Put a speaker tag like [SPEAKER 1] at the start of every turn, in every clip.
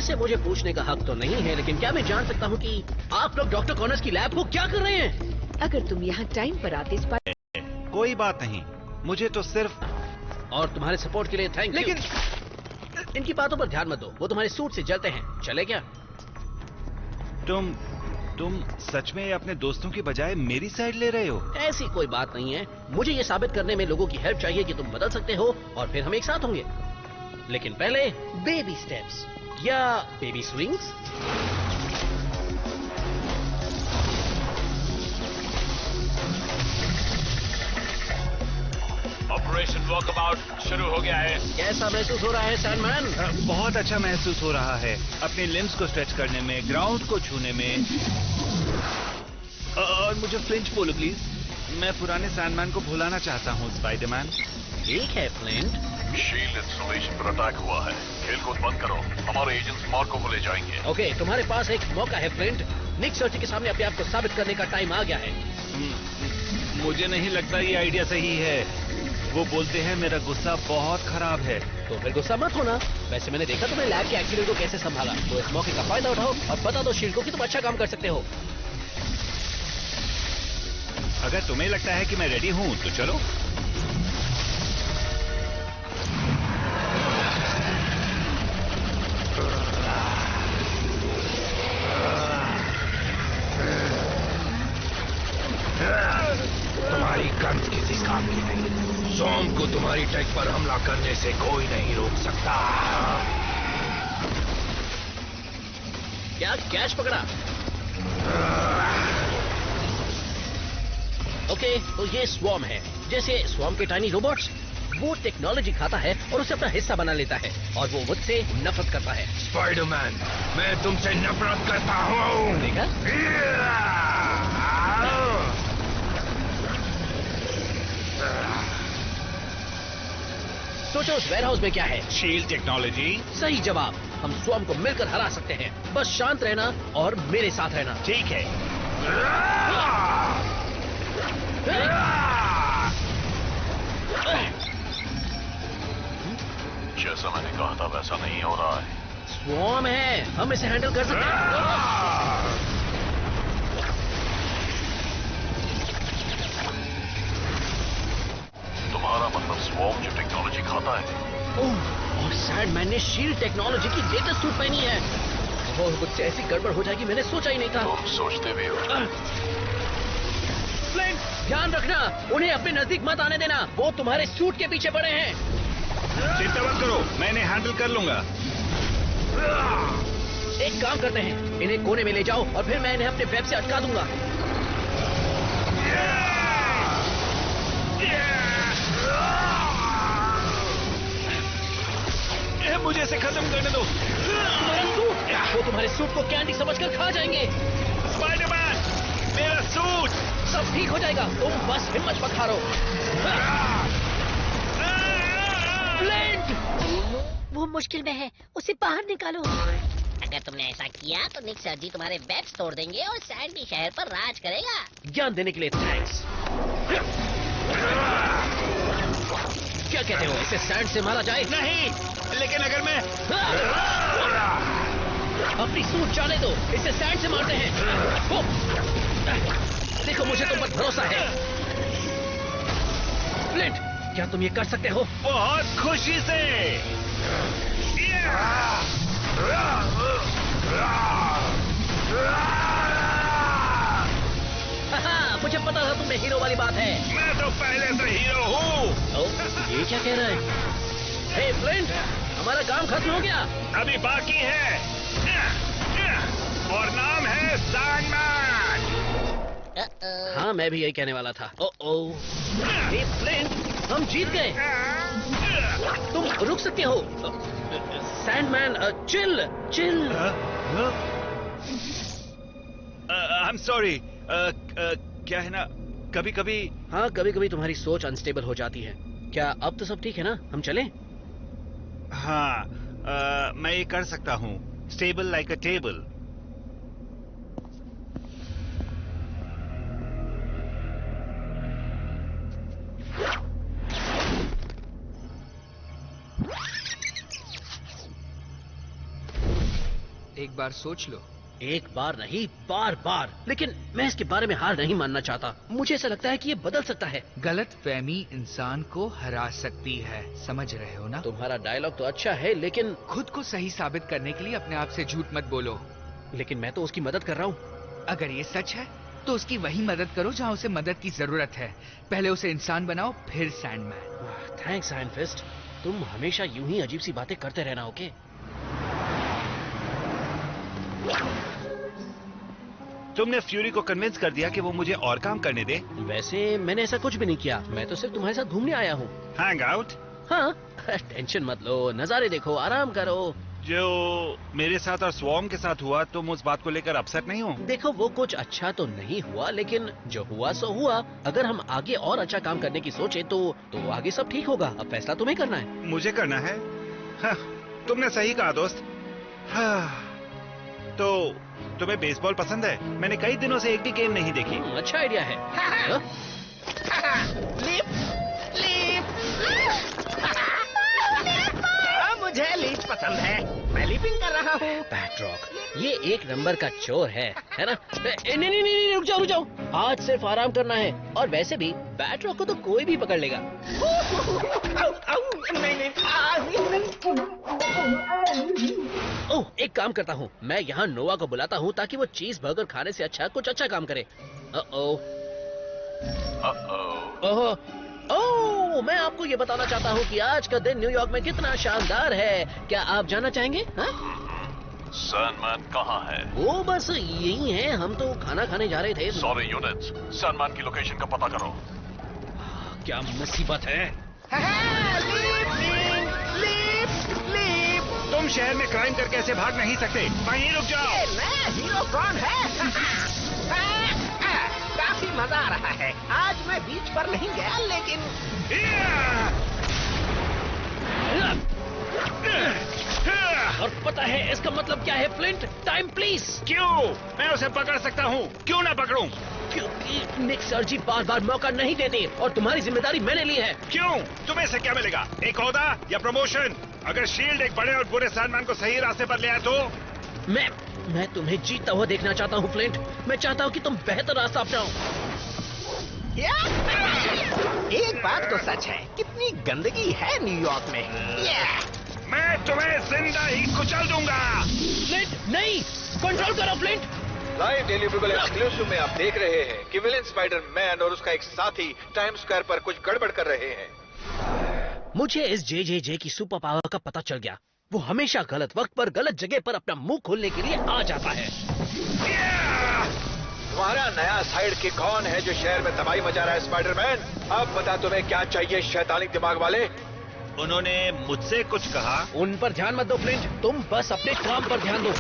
[SPEAKER 1] वैसे मुझे पूछने का हक तो नहीं है, लेकिन क्या मैं जान सकता हूँ कि आप लोग डॉक्टर कॉनर्स की लैब को क्या कर रहे हैं?
[SPEAKER 2] अगर तुम यहाँ टाइम पर आते
[SPEAKER 3] कोई बात नहीं, मुझे तो सिर्फ...
[SPEAKER 1] और तुम्हारे सपोर्ट के लिए थैंक यू।
[SPEAKER 3] लेकिन
[SPEAKER 1] इनकी बातों पर ध्यान मत दो, वो तुम्हारे सूट से जलते हैं। चले क्या?
[SPEAKER 3] तुम सच में अपने दोस्तों की बजाय मेरी साइड ले रहे हो?
[SPEAKER 1] ऐसी कोई बात नहीं है। मुझे ये साबित करने में लोगों की हेल्प चाहिए कि तुम बदल सकते हो, और फिर हम एक साथ होंगे। लेकिन पहले बेबी स्टेप्स या बेबी स्विंग्स।
[SPEAKER 4] ऑपरेशन वॉकअबाउट शुरू हो गया है।
[SPEAKER 1] कैसा महसूस हो रहा है सैंडमैन?
[SPEAKER 3] बहुत अच्छा महसूस हो रहा है, अपने लिम्स को स्ट्रेच करने में, ग्राउंड को छूने में। और मुझे फ्लिंच बोलो प्लीज, मैं पुराने सैंडमैन को भुलाना चाहता हूँ स्पाइडरमैन।
[SPEAKER 1] ठीक है फ्लिंट।
[SPEAKER 4] शील्ड इंस्टॉलेशन पर अटैक हुआ है, खेल कूद बंद करो, हमारे एजेंट्स मार्को को ले जाएंगे।
[SPEAKER 1] ओके, तुम्हारे पास एक मौका है फ्लिंट। निक सर्टी के सामने अपने आप को साबित करने का टाइम आ गया है।
[SPEAKER 3] मुझे नहीं लगता ये आइडिया सही है। वो बोलते हैं मेरा गुस्सा बहुत खराब है।
[SPEAKER 1] तो फिर गुस्सा मत होना। वैसे मैंने देखा तुमने लैब के एक्सीडेंट को कैसे संभाला, तो इस मौके का फायदा उठाओ और बता दो शील्ड को कि तुम अच्छा काम कर सकते हो।
[SPEAKER 3] अगर तुम्हें लगता है कि मैं रेडी हूँ तो चलो।
[SPEAKER 5] तुम्हारी गन्स किसी काम की नहीं। सोम को तुम्हारी टेक पर हमला करने से कोई नहीं रोक सकता।
[SPEAKER 1] क्या कैच पकड़ा? ओके, तो ये स्वॉर्म है। जैसे स्वॉर्म के टाइनी रोबोट्स, वो टेक्नोलॉजी खाता है और उसे अपना हिस्सा बना लेता है, और वो मुझसे नफरत करता है।
[SPEAKER 5] स्पाइडरमैन, मैं तुमसे नफरत करता हूँ।
[SPEAKER 1] देखा? सोचो उस वेयरहाउस में क्या है?
[SPEAKER 3] Shield technology.
[SPEAKER 1] सही जवाब। हम स्वॉर्म को मिलकर हरा सकते हैं। बस शांत रहना और मेरे साथ रहना।
[SPEAKER 3] ठीक है।
[SPEAKER 4] जैसा मैंने कहा था वैसा नहीं हो रहा है।
[SPEAKER 1] स्वॉर्म है, हम इसे हैंडल कर सकते हैं।
[SPEAKER 4] तुम्हारा मतलब स्वॉर्म जो टेक्नोलॉजी खाता है।
[SPEAKER 1] ओह, और सैंडमैन ने शील्ड टेक्नोलॉजी की लेटेस्ट सूट पहनी है। और मुझसे ऐसी गड़बड़ हो जाएगी मैंने सोचा ही नहीं था।
[SPEAKER 4] तुम सोचते भी हो।
[SPEAKER 1] फ्लिंट, ध्यान रखना, उन्हें अपने नजदीक मत आने देना। वो तुम्हारे सूट के पीछे पड़े हैं।
[SPEAKER 3] चिंता मत करो, मैं इन्हें हैंडल कर लूंगा।
[SPEAKER 1] एक काम करते हैं, इन्हें कोने में ले जाओ और फिर मैं इन्हें अपने वेब से अटका दूंगा।
[SPEAKER 3] मुझे इसे खत्म करने दो।
[SPEAKER 1] तुम्हारा सूट, वो तुम्हारे सूट को कैंडी समझकर खा जाएंगे।
[SPEAKER 3] स्पाइडरमैन, मेरा सूट।
[SPEAKER 1] सब ठीक हो जाएगा, तुम बस हिम्मत पखारो। फ्लिंट!
[SPEAKER 6] वो मुश्किल में है, उसे बाहर निकालो।
[SPEAKER 7] अगर तुमने ऐसा किया तो निक सर जी तुम्हारे बैग्स तोड़ देंगे और सैंडी शहर पर राज करेगा।
[SPEAKER 1] ज्ञान देने के लिए थैंक्स। क्या कहते हो, इसे सैंड से मारा जाए?
[SPEAKER 3] नहीं, लेकिन अगर मैं...
[SPEAKER 1] अपनी सूट जाने दो, इसे सैंड से मारते हैं। हो! देखो, मुझे तुम पर भरोसा है। फ्लिंट, क्या तुम ये कर सकते हो?
[SPEAKER 3] बहुत खुशी से।
[SPEAKER 1] मुझे पता था तुम में हीरो वाली बात है।
[SPEAKER 3] मैं तो पहले से हीरो हूँ।
[SPEAKER 1] ये क्या कह रहा है? हे फ्लिंट, हमारा काम खत्म हो गया।
[SPEAKER 3] अभी बाकी है, और नाम है सैंडमैन।
[SPEAKER 1] हाँ, मैं भी यही कहने वाला था। ओ हे फ्लिंट, हम जीत गए। तुम रुक सकते हो। Sandman, chill chill.
[SPEAKER 3] I am sorry. क्या है ना, कभी कभी...
[SPEAKER 1] हाँ, कभी कभी तुम्हारी सोच अनस्टेबल हो जाती है। क्या अब तो सब ठीक है ना? हम चलें?
[SPEAKER 3] हाँ, मैं ये कर सकता हूँ। स्टेबल लाइक अ टेबल।
[SPEAKER 2] एक बार सोच लो।
[SPEAKER 1] एक बार नहीं, बार बार। लेकिन मैं इसके बारे में हार नहीं मानना चाहता। मुझे ऐसा लगता है कि ये बदल सकता है।
[SPEAKER 2] गलत फहमी इंसान को हरा सकती है, समझ रहे हो ना?
[SPEAKER 1] तुम्हारा डायलॉग तो अच्छा है, लेकिन
[SPEAKER 2] खुद को सही साबित करने के लिए अपने आप से झूठ मत बोलो।
[SPEAKER 1] लेकिन मैं तो उसकी मदद कर रहा हूँ।
[SPEAKER 2] अगर ये सच है तो उसकी वही मदद करो जहाँ उसे मदद की जरूरत है। पहले उसे इंसान बनाओ, फिर सैंडमैन।
[SPEAKER 1] Thanks iron fist. तुम हमेशा यूं ही अजीब सी बातें करते रहना, ओके?
[SPEAKER 3] तुमने फ्यूरी को कन्विंस कर दिया कि वो मुझे और काम करने दे?
[SPEAKER 1] वैसे मैंने ऐसा कुछ भी नहीं किया। मैं तो सिर्फ तुम्हारे साथ घूमने आया हूँ।
[SPEAKER 3] Hang out?
[SPEAKER 1] हाँ। टेंशन मत लो, नजारे देखो, आराम करो।
[SPEAKER 3] जो मेरे साथ और स्वॉर्म के साथ हुआ, तुम उस बात को लेकर अपसेट नहीं हो?
[SPEAKER 1] देखो, वो कुछ अच्छा तो नहीं हुआ, लेकिन जो हुआ सो हुआ। अगर हम आगे और अच्छा काम करने की सोचे तो आगे सब ठीक होगा। अब फैसला तुम्हें करना है।
[SPEAKER 3] मुझे करना है? हाँ, तुमने सही कहा दोस्त। हाँ, तो तुम्हें बेसबॉल पसंद है? मैंने कई दिनों से एक भी गेम नहीं देखी।
[SPEAKER 1] अच्छा आइडिया है। हाँ?
[SPEAKER 8] मुझे लीच पसंद है, मैं लीपिंग कर रहा हूँ।
[SPEAKER 1] बैटरॉक, ये एक नंबर का चोर है ना? नहीं, रुक जाओ। आज सिर्फ आराम करना है। और वैसे भी बैटरॉक को तो कोई भी पकड़ लेगा। ओह, एक काम करता हूँ, मैं यहाँ नोवा को बुलाता हूँ ताकि वो चीज बर्गर खाने से अच्छा कुछ अच्छा काम करे। ओह, मैं आपको ये बताना चाहता हूँ कि आज का दिन न्यूयॉर्क में कितना शानदार है। क्या आप जानना चाहेंगे?
[SPEAKER 4] सैंडमैन कहाँ है?
[SPEAKER 1] वो बस यही है, हम तो खाना खाने जा रहे थे।
[SPEAKER 4] सॉरी यूनिट्स, सैंडमैन की लोकेशन का पता करो।
[SPEAKER 1] क्या मुसीबत है?
[SPEAKER 3] तुम शहर में क्राइम करके ऐसे भाग नहीं सकते। वहीं रुक जाओ।
[SPEAKER 8] हीरो कौन है? काफी मजा आ रहा है। आज मैं बीच पर नहीं गया, लेकिन
[SPEAKER 1] और पता है इसका मतलब क्या है फ्लिंट? Time please.
[SPEAKER 3] क्यों? मैं उसे पकड़ सकता हूँ, क्यों ना पकड़ूं?
[SPEAKER 1] क्योंकि निक सर जी बार बार मौका नहीं देते और तुम्हारी जिम्मेदारी मैंने ली है।
[SPEAKER 3] क्यों? तुम्हें से क्या मिलेगा? एक ओहदा या प्रमोशन? अगर शील्ड एक बड़े और बुरे सैंडमैन को सही रास्ते पर ले आए तो?
[SPEAKER 1] मैं तुम्हें जीतता हुआ देखना चाहता हूँ फ्लिंट। मैं चाहता हूँ कि तुम बेहतर रास्ता अपनाओ।
[SPEAKER 8] एक बात तो सच है, कितनी गंदगी है न्यूयॉर्क में।
[SPEAKER 3] मैं तुम्हें जिंदा ही कुचल दूंगा।
[SPEAKER 1] फ्लिंट, नहीं, कंट्रोल करो फ्लिंट।
[SPEAKER 9] लाइव डेली बुगल एक्सक्लूसिव में आप देख रहे हैं कि विलेन स्पाइडरमैन और उसका एक साथी टाइम स्क्वायर पर कुछ गड़बड़ कर रहे हैं।
[SPEAKER 1] मुझे इस जे की सुपर पावर का पता चल गया। वो हमेशा गलत वक्त पर गलत जगह पर अपना मुंह खोलने के लिए आ जाता है।
[SPEAKER 9] तुम्हारा नया साइड किक कौन है जो शहर में तबाही मचा रहा है स्पाइडरमैन? अब बता तुम्हें क्या चाहिए शैतानी दिमाग वाले?
[SPEAKER 3] उन्होंने मुझसे कुछ कहा।
[SPEAKER 1] उन पर ध्यान मत दो फ्लिंट, तुम बस अपने काम पर ध्यान दो।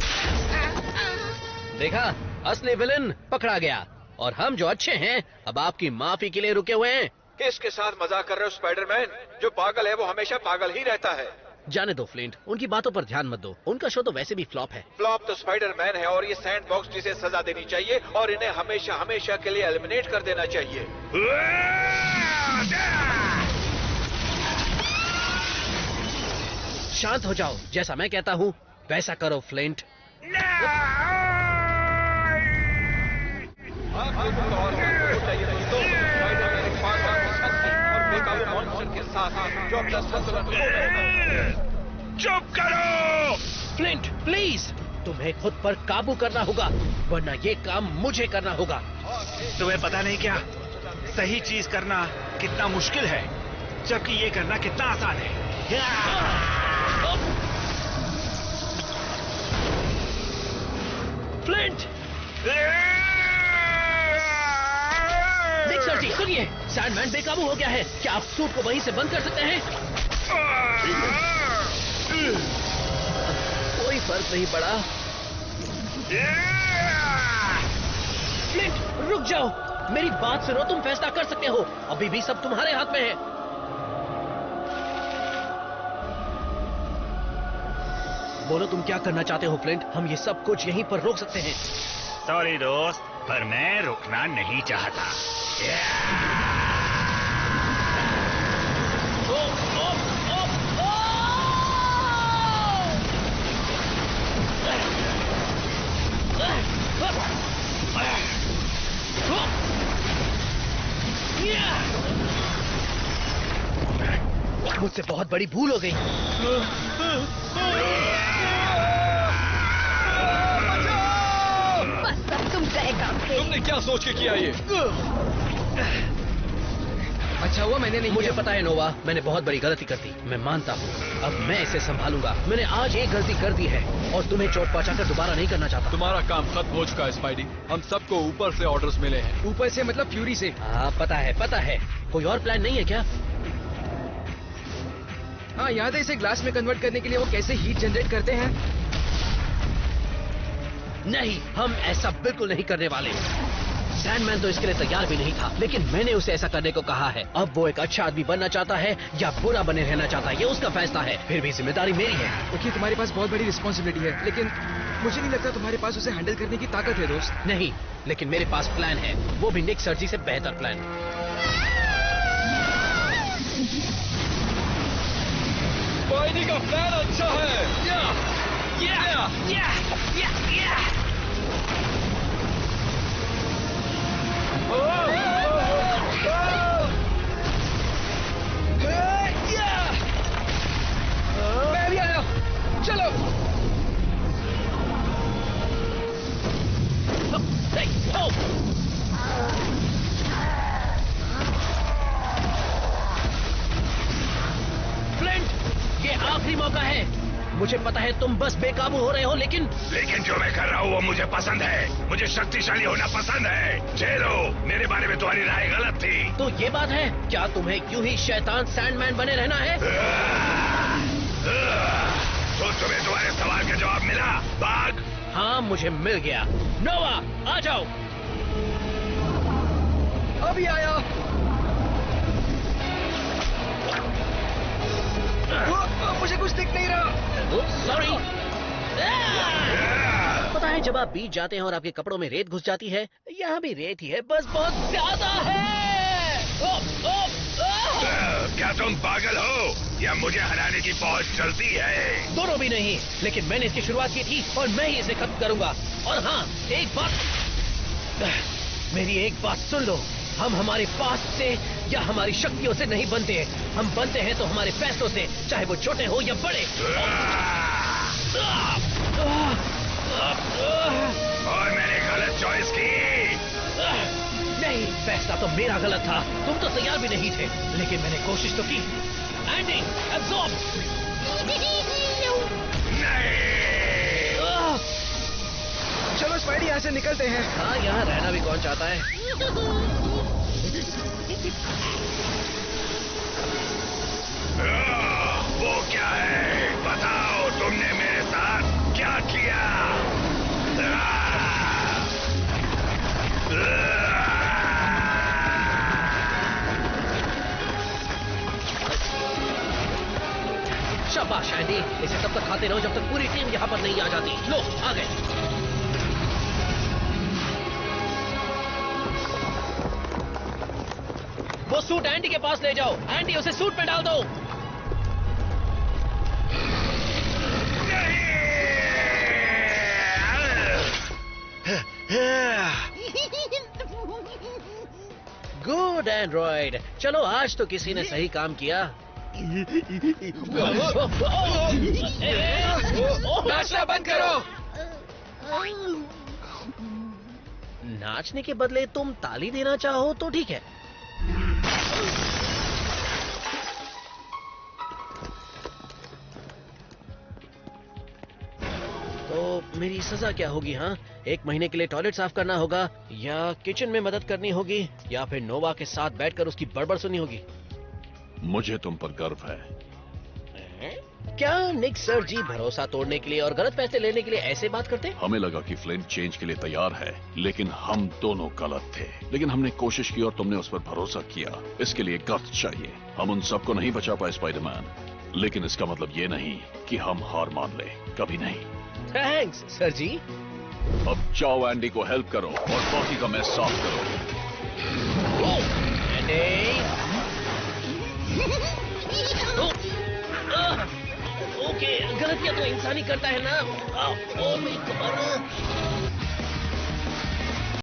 [SPEAKER 1] देखा, असली विलन पकड़ा गया और हम जो अच्छे हैं अब आपकी माफी के लिए रुके हुए हैं।
[SPEAKER 9] किसके साथ मजाक कर रहे हो स्पाइडरमैन? जो पागल है वो हमेशा पागल ही रहता है।
[SPEAKER 1] जाने दो फ्लिंट, उनकी बातों पर ध्यान मत दो। उनका शो तो वैसे भी फ्लॉप है।
[SPEAKER 9] फ्लॉप तो स्पाइडरमैन है और ये सैंड बॉक्स जिसे सजा देनी चाहिए और इन्हें हमेशा हमेशा के लिए एलिमिनेट कर देना चाहिए।
[SPEAKER 1] शांत हो जाओ, जैसा मैं कहता हूँ वैसा करो फ्लिंट।
[SPEAKER 3] चुप करो
[SPEAKER 1] फ्लिंट, प्लीज, तुम्हें खुद पर काबू करना होगा, वरना ये काम मुझे करना होगा।
[SPEAKER 3] तुम्हें पता नहीं क्या सही चीज करना कितना मुश्किल है, जबकि ये करना कितना आसान है।
[SPEAKER 1] फ्लिंट! निक सर जी, सुनिए, सैंडमैन बेकाबू हो गया है। क्या आप सूट को वहीं से बंद कर सकते हैं? कोई फर्क नहीं पड़ा। फ्लिंट, रुक जाओ, मेरी बात सुनो, तुम फैसला कर सकते हो। अभी भी सब तुम्हारे हाथ में है। बोलो तुम क्या करना चाहते हो फ्लिंट? हम ये सब कुछ यहीं पर रोक सकते हैं।
[SPEAKER 3] सॉरी दोस्त, पर मैं रुकना नहीं चाहता।
[SPEAKER 1] मुझसे बहुत बड़ी भूल हो गई।
[SPEAKER 6] बस अब तुम गए काम पे।
[SPEAKER 9] तुमने क्या सोच के किया ये?
[SPEAKER 2] अच्छा हुआ मैंने नहीं
[SPEAKER 1] मुझे
[SPEAKER 2] किया।
[SPEAKER 1] पता है नोवा, मैंने बहुत बड़ी गलती कर दी, मैं मानता हूँ। अब मैं इसे संभालूंगा। मैंने आज एक गलती कर दी है और तुम्हें चोट पहुंचाकर दोबारा नहीं करना चाहता।
[SPEAKER 9] तुम्हारा काम खत्म हो चुका है स्पाइडी। हम सबको ऊपर से ऑर्डर्स मिले हैं।
[SPEAKER 2] ऊपर से मतलब फ्यूरी से।
[SPEAKER 1] हाँ पता है। कोई और प्लान नहीं है क्या?
[SPEAKER 2] हाँ याद है इसे ग्लास में कन्वर्ट करने के लिए वो कैसे हीट जनरेट करते हैं?
[SPEAKER 1] नहीं, हम ऐसा बिल्कुल नहीं करने वाले। सैंडमैन तो इसके लिए तैयार भी नहीं था, लेकिन मैंने उसे ऐसा करने को कहा है। अब वो एक अच्छा आदमी बनना चाहता है या बुरा बने रहना चाहता है, ये उसका फैसला है। फिर भी जिम्मेदारी मेरी है।
[SPEAKER 2] ओके, तुम्हारे पास बहुत बड़ी रिस्पॉन्सिबिलिटी है, लेकिन मुझे नहीं लगता तुम्हारे पास उसे हैंडल करने की ताकत है दोस्त।
[SPEAKER 1] नहीं, लेकिन मेरे पास प्लान है, वो भी निक सर्जी से बेहतर प्लान।
[SPEAKER 9] स्पाइडी का प्लान अच्छा है।
[SPEAKER 2] मैं भी आया, चलो।
[SPEAKER 1] फ्लिंट, ये आखिरी मौका है। मुझे पता है तुम बस बेकाबू हो रहे हो, लेकिन
[SPEAKER 5] जो मैं कर रहा हूँ वो मुझे पसंद है। मुझे शक्तिशाली होना पसंद है। जेरो, मेरे बारे में तुम्हारी राय गलत थी।
[SPEAKER 1] तो ये बात है, क्या तुम्हें यूं ही शैतान सैंडमैन बने रहना है?
[SPEAKER 5] तो तुम्हें तुम्हारे सवाल का जवाब मिला, बाघ?
[SPEAKER 1] हाँ, मुझे मिल गया। नोवा, आ जाओ।
[SPEAKER 2] अभी आया। मुझे कुछ दिख नहीं रहा।
[SPEAKER 1] सॉरी। पता है जब आप बीच जाते हैं और आपके कपड़ों में रेत घुस जाती है, यहाँ भी रेत ही है, बस बहुत ज्यादा है।
[SPEAKER 5] क्या तुम पागल हो या मुझे हराने की पहुंच चलती है?
[SPEAKER 1] दोनों भी नहीं, लेकिन मैंने इसकी शुरुआत की थी और मैं ही इसे खत्म करूंगा। और हाँ, एक बात, मेरी एक बात सुन लो। हम हमारे पास्ट से या हमारी शक्तियों से नहीं बनते हैं, हम बनते हैं तो हमारे फैसलों से, चाहे वो छोटे हो या बड़े।
[SPEAKER 5] और मैंने गलत चॉइस की।
[SPEAKER 1] नहीं, फैसला तो मेरा गलत था। तुम तो तैयार भी नहीं थे, लेकिन मैंने कोशिश तो की। Andy, absorb.
[SPEAKER 2] चलो स्पाइडी, यहाँ से निकलते हैं।
[SPEAKER 1] हाँ, यहाँ रहना भी कौन चाहता है?
[SPEAKER 5] वो क्या है? बताओ, तुमने मेरे साथ क्या किया?
[SPEAKER 1] शाबाश एंडी, इसे तब तक खाते रहो जब तक पूरी टीम यहाँ पर नहीं आ जाती। लो, आ गए। वो सूट एंडी के पास ले जाओ। एंडी, उसे सूट में डाल दो। गुड एंड्रॉइड, चलो आज तो किसी ने सही काम किया।
[SPEAKER 2] नाचना बंद करो।
[SPEAKER 1] नाचने के बदले तुम ताली देना चाहो तो ठीक है। तो मेरी सजा क्या होगी? हाँ, 1 महीने के लिए टॉयलेट साफ करना होगा, या किचन में मदद करनी होगी, या फिर नोवा के साथ बैठकर उसकी बड़बड़ सुननी होगी।
[SPEAKER 4] मुझे तुम पर गर्व है।
[SPEAKER 1] क्या निक सर जी भरोसा तोड़ने के लिए और गलत फैसले लेने के लिए ऐसे बात करते?
[SPEAKER 4] हमें लगा कि फ्लिंट चेंज के लिए तैयार है, लेकिन हम दोनों गलत थे। लेकिन हमने कोशिश की और तुमने उस पर भरोसा किया। इसके लिए गट्स चाहिए। हम उन सबको नहीं बचा पाए स्पाइडरमैन, लेकिन इसका मतलब ये नहीं कि हम हार मान ले, कभी नहीं।
[SPEAKER 1] थैंक्स सर जी।
[SPEAKER 4] अब जाओ, एंडी को हेल्प करो और बाकी का मैच साफ करो।
[SPEAKER 1] ओके, गलतियां तो इंसान ही करता है ना। ओ मेरी कमर।